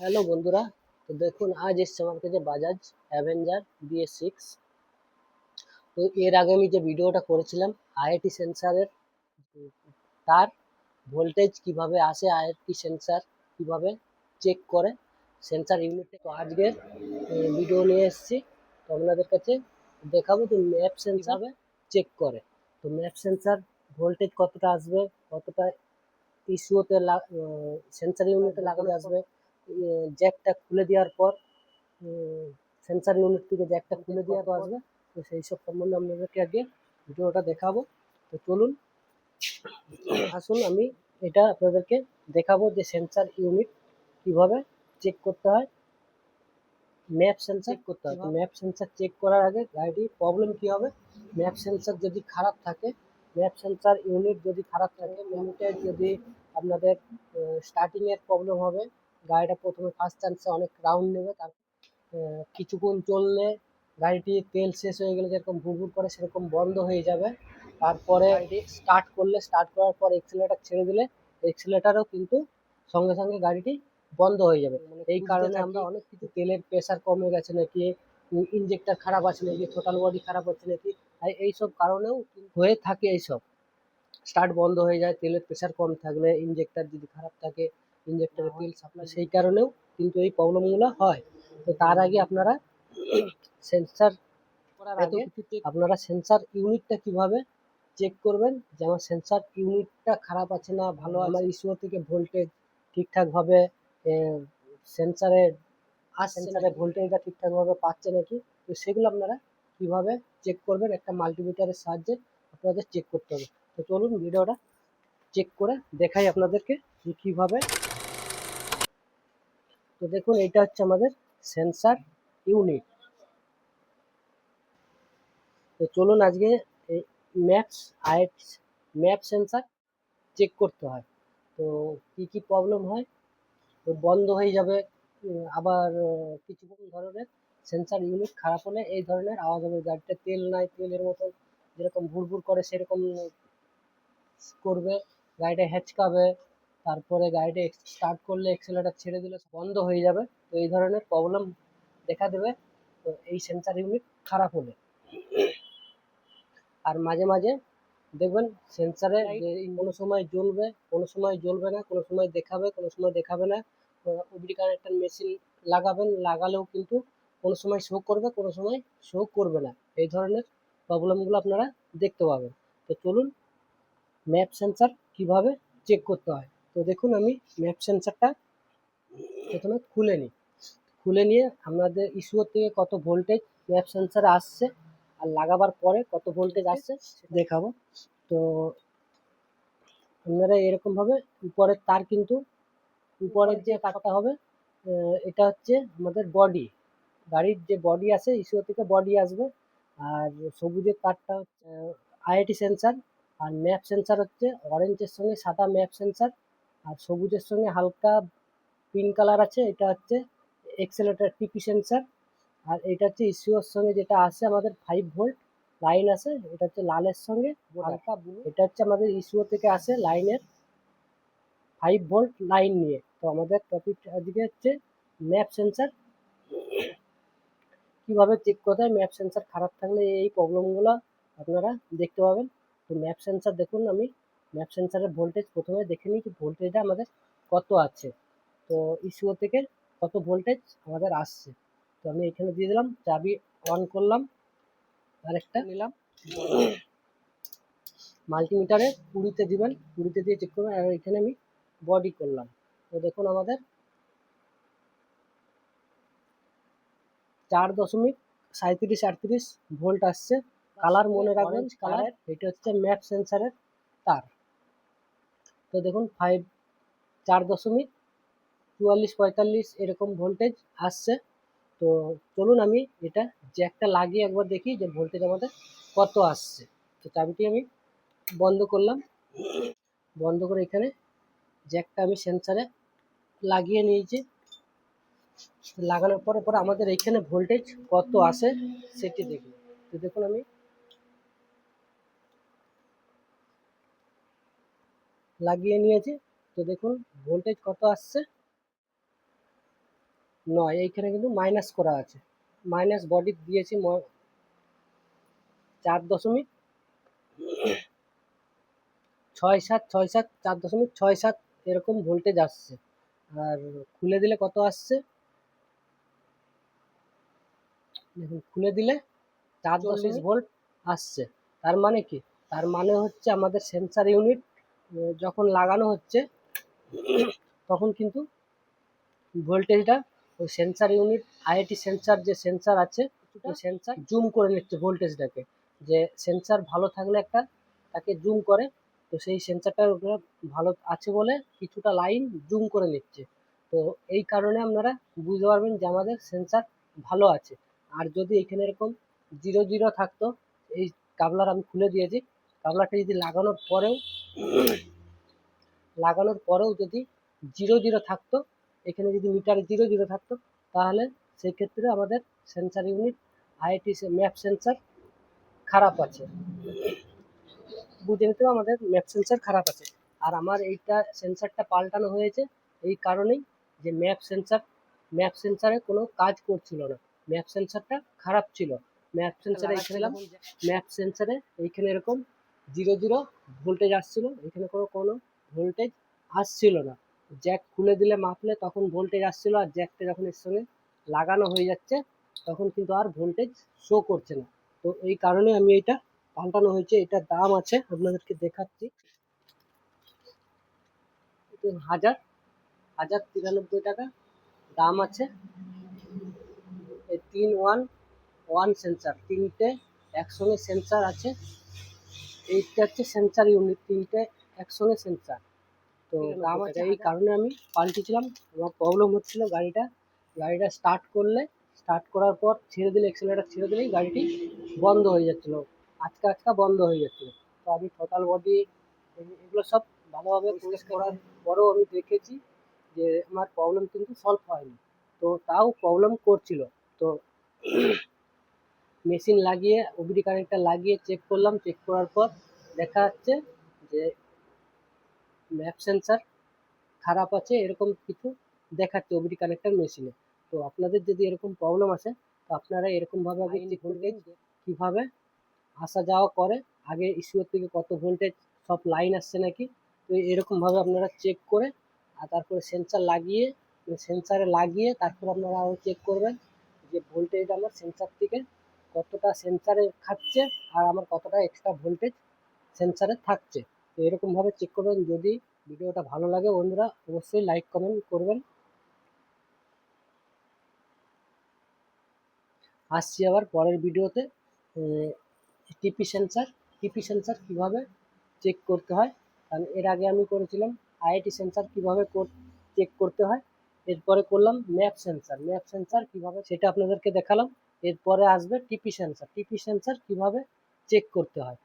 Hello বন্ধুরা, তো দেখুন আজ এসছে আমার কাছে বাজাজ অ্যাভেঞ্জার BS6। তো এর আগে আমি যে ভিডিওটা করেছিলাম আইআইটি সেন্সারের, তার ভোল্টেজ কিভাবে আসে, আইআইটি সেন্সার কিভাবে চেক করে সেন্সার ইউনিটে, তো আজকে ভিডিও নিয়ে এসেছি। তো আপনাদের কাছে দেখাবো যে ম্যাপ সেন্সার চেক করে। তো ম্যাপ সেন্সার ভোল্টেজ কতটা আসবে, কতটা ইস্যুতে সেন্সার ইউনিটে লাগানো আসবে, জ্যাকটা খুলে দেওয়ার পর সেন্সার ইউনিট থেকে জ্যাকটা খুলে দেওয়ার পর আসবে। তো সেই সব সম্বন্ধে আপনাদেরকে আগে ভিডিওটা দেখাবো। তো চলুন আসুন আমি এটা আপনাদেরকে দেখাবো যে সেন্সার ইউনিট কিভাবে চেক করতে হয়, ম্যাপ সেন্সার করতে হয়। তো ম্যাপ সেন্সার চেক করার আগে গাড়িটির প্রবলেম কী হবে, ম্যাপ সেন্সার যদি খারাপ থাকে, ম্যাপ সেন্সার ইউনিট যদি খারাপ থাকে, ইউনিটের যদি আপনাদের স্টার্টিংয়ের প্রবলেম হবে, গাড়িটা প্রথমে ফার্স্ট চান্সে অনেক রাউন্ড নেবে, তার কিছুক্ষণ চললে গাড়িটি তেল শেষ হয়ে গেলে যেরকম ভুরভুর করে সেরকম বন্ধ হয়ে যাবে। তারপরে স্টার্ট করলে, স্টার্ট করার পর এক্সিলারেটার ছেড়ে দিলে এক্সিলারেটারও কিন্তু সঙ্গে সঙ্গে গাড়িটি বন্ধ হয়ে যাবে। এই কারণে আমরা অনেক কিছু, তেলের প্রেশার কমে গেছে নাকি, ইঞ্জেক্টর খারাপ আছে নাকি, টোটাল বডি খারাপ হচ্ছে নাকি, এইসব কারণেও হয়ে থাকে। এইসব স্টার্ট বন্ধ হয়ে যায় তেলের প্রেশার কম থাকলে, ইঞ্জেক্টর যদি খারাপ থাকে, ইঞ্জেক্টরের তেল সাপ্লাই, সেই কারণেও কিন্তু এই প্রবলেমগুলো হয়। তো তার আগে আপনারা সেন্সার করার আগে আপনারা সেন্সার ইউনিটটা কিভাবে চেক করবেন, যে আমার সেন্সার ইউনিটটা খারাপ আছে না ভালো, আমার ইস্যু থেকে ভোল্টেজ ঠিকঠাকভাবে সেন্সারের সেন্সারের ভোল্টেজটা ঠিকঠাকভাবে পাচ্ছে নাকি। তো সেগুলো আপনারা কিভাবে চেক করবেন, একটা মাল্টিমিটারের সাহায্যে আপনাদের চেক করতে হবে। তো চলুন ভিডিওটা চেক করে দেখাই আপনাদেরকে যে কীভাবে। তো দেখুন এটা হচ্ছে আমাদের সেন্সার ইউনিট। তো চলুন আজকে এই ম্যাপ সেন্সার চেক করতে হয়। তো কী কী প্রবলেম হয়, তো বন্ধ হয়ে যাবে, আবার কিছুক্ষণ ধরনের সেন্সার ইউনিট খারাপ হলে এই ধরনের আওয়াজ হবে, গাড়িতে তেল নাই, তেলের মতো যেরকম ভুরভুর করে সেরকম করবে, গাড়িটা হেঁচকাবে, তারপরে গাড়িটা স্টার্ট করলে এক্সেলেটার ছেড়ে দিলে বন্ধ হয়ে যাবে। তো এই ধরনের প্রবলেম দেখা দেবে তো এই সেন্সার ইউনিট খারাপ হলে। আর মাঝে মাঝে দেখবেন সেন্সারে যে কোনো সময় জ্বলবে, কোনো সময় জ্বলবে না, কোনো সময় দেখাবে, কোনো সময় দেখাবে না। ওবিডি কানেক্টর মেশিন লাগাবেন, লাগালেও কিন্তু কোনো সময় শো করবে, কোনো সময় শো করবে না। এই ধরনের প্রবলেমগুলো আপনারা দেখতে পাবেন। তো চলুন ম্যাপ সেন্সার কিভাবে চেক করতে হয়। তো দেখুন আমি ম্যাপ সেন্সারটা প্রথমে খুলে নিই, খুলে নিয়ে আপনাদের ইস্যুর থেকে কত ভোল্টেজ ম্যাপ সেন্সারে আসছে আর লাগাবার পরে কত ভোল্টেজ আসছে দেখাবো। তো আপনারা এরকমভাবে উপরের তার, কিন্তু উপরের যে তারটা হবে এটা হচ্ছে আমাদের বডি, গাড়ির যে বডি আছে ইস্যু থেকে বডি আসবে। আর সবুজের তারটা হচ্ছে আইআইটি সেন্সার, আর ম্যাপ সেন্সার হচ্ছে অরেঞ্জের সঙ্গে সাদা ম্যাপ সেন্সার, আর সবুজের সঙ্গে হালকা পিঙ্ক কালার আছে এটা হচ্ছে এক্সেলেটার টিপি সেন্সার। আর এটা হচ্ছে ইস্যুর সঙ্গে যেটা আসে আমাদের 5 ভোল্ট লাইন আছে, এটা হচ্ছে লালের সঙ্গে হালকা ব্লু, এটা হচ্ছে আমাদের ইস্যু থেকে আসে লাইনের 5 ভোল্ট লাইন নিয়ে। তো আমাদের টপিক আজকে হচ্ছে ম্যাপ সেন্সার কীভাবে চেক করতে হয়। ম্যাপ সেন্সার খারাপ থাকলে এই প্রবলেমগুলো আপনারা দেখতে পাবেন। তো ম্যাপ সেন্সার দেখুন, আমি ম্যাপ সেন্সারের ভোল্টেজ প্রথমে দেখে নিই যে ভোল্টেজটা আমাদের কত আছে, তো ইস্যু থেকে কত ভোল্টেজ আমাদের আসছে। তো আমি এখানে দিয়ে দিলাম, চাবি অন করলাম, আরেকটা নিলাম, মাল্টিমিটারে 20-তে দিবেন, 20-তে দিয়ে চেক করবেন। আর এখানে আমি বডি করলাম। তো দেখুন আমাদের 4.3738 ভোল্ট আসছে। কালার মনে রাখবেন, কালার এটা হচ্ছে ম্যাপ সেন্সারের তার। তো দেখুন 4.44-45 এরকম ভোল্টেজ আসছে। তো চলুন আমি এটা জ্যাকটা লাগিয়ে একবার দেখি যে ভোল্টেজ আমাদের কত আসছে। তো চাবিটি আমি বন্ধ করলাম, বন্ধ করে এখানে জ্যাকটা আমি সেন্সারে লাগিয়ে নিয়েছি। লাগানোর পরে আমাদের এখানে ভোল্টেজ কত আসে সেটি দেখি। তো দেখুন আমি লাগিয়ে নিয়েছি। তো দেখুন ভোল্টেজ কত আসছে, নয়, এইখানে কিন্তু মাইনাস করা আছে, মাইনাস বডি দিয়েছি 4.67 4.67 এরকম ভোল্টেজ আসছে। আর খুলে দিলে কত আসছে দেখুন, খুলে দিলে 4.40 ভোল্ট আসছে। তার মানে কি, তার মানে হচ্ছে আমাদের সেন্সার ইউনিট যখন লাগানো হচ্ছে তখন কিন্তু ভোল্টেজটা ওই সেন্সার ইউনিট আইআইটি সেন্সার যে সেন্সার আছে ওই সেন্সার জুম করে নিচ্ছে ভোল্টেজটাকে। যে সেন্সার ভালো থাকলে একটা তাকে জুম করে, তো সেই সেন্সারটা ভালো আছে বলে কিছুটা লাইন জুম করে নিচ্ছে। তো এই কারণে আপনারা বুঝতে পারবেন যে আমাদের সেন্সার ভালো আছে। আর যদি এখানে এরকম 0 থাকতো, এই কাবলার আমি খুলে দিয়েছি, কাবলাটা যদি লাগানোর পরেও যদি 0 থাকতো, এখানে যদি মিটারে 0 থাকতো, তাহলে সেই ক্ষেত্রে আমাদের sensor unit IIT MAP sensor খারাপ আছে, বুঝে নিতে হবে আমাদের ম্যাপ সেন্সার খারাপ আছে। আর আমার এইটা সেন্সারটা পাল্টানো হয়েছে এই কারণেই যে ম্যাপ সেন্সারে কোনো কাজ করছিল না, ম্যাপ সেন্সারটা খারাপ ছিল। ম্যাপ সেন্সারে এইখানে এরকম 0 ভোল্টেজ আসছিল, এখানে কোনো ভোল্টেজ আসছিল না। জ্যাক খুলে দিলে মাপলে তখন ভোল্টেজ আসছিল, আর জ্যাকটা যখন এর সঙ্গে লাগানো হয়ে যাচ্ছে তখন কিন্তু আর ভোল্টেজ শো করছে না। তো এই কারণে আমি এইটা পাল্টানো হয়েছে। এটার দাম আছে, আপনাদেরকে দেখাচ্ছি, 1093 টাকা দাম আছে। এই 3-1-1 সেন্সার, তিনটে একসঙ্গে সেন্সার আছে। এইটা হচ্ছে সেন্সার ইউনিট, তিনটে একসঙ্গে সেন্সার। তো দাম আছে, এই কারণে আমি পাল্টেছিলাম। আমার প্রবলেম হচ্ছিল গাড়িটা স্টার্ট করার পর এক্সেলারেটর ছেড়ে দিলেই গাড়িটি বন্ধ হয়ে যাচ্ছিল, আচকা বন্ধ হয়ে যাচ্ছিল। তো আমি টোটাল বডি এগুলো সব ভালোভাবে পরিষ্কার করার পরেও আমি দেখেছি যে আমার প্রবলেম কিন্তু সলভ হয়নি, তো তাও প্রবলেম করছিল। তো মেশিন লাগিয়ে ওবিডি কানেক্টর লাগিয়ে চেক করলাম, চেক করার পর দেখা যাচ্ছে যে ম্যাপ সেন্সার খারাপ আছে, এরকম কিছু দেখাচ্ছে ওবিডি কানেক্টর মেশিনে। তো আপনাদের যদি এরকম প্রবলেম আসে, তো আপনারা এরকমভাবে আগে চেক করবেন কীভাবে আসা যাওয়া করে, আগে ইস্যুর থেকে কত ভোল্টেজ সব লাইন আসছে নাকি। তো এরকমভাবে আপনারা চেক করে আর তারপরে সেন্সারে লাগিয়ে তারপর আপনারা আরও চেক করবেন যে ভোল্টেজটা আমার সেন্সার থেকে কতটা সেন্সারে খাচ্ছে আর আমার কতটা এক্সট্রা ভোল্টেজ সেন্সারে থাকছে। তো এরকমভাবে চেক করবেন। যদি ভিডিওটা ভালো লাগে বন্ধুরা অবশ্যই লাইক কমেন্ট করবেন। আসছি আবার পরের ভিডিওতে টিপি সেন্সার কীভাবে চেক করতে হয়, কারণ এর আগে আমি করেছিলাম আইআইটি সেন্সার কীভাবে চেক করতে হয়, এরপরে করলাম ম্যাপ সেন্সার কীভাবে সেটা আপনাদেরকে দেখালাম। এরপরে আসবে টিপি সেন্সার কীভাবে চেক করতে হয়।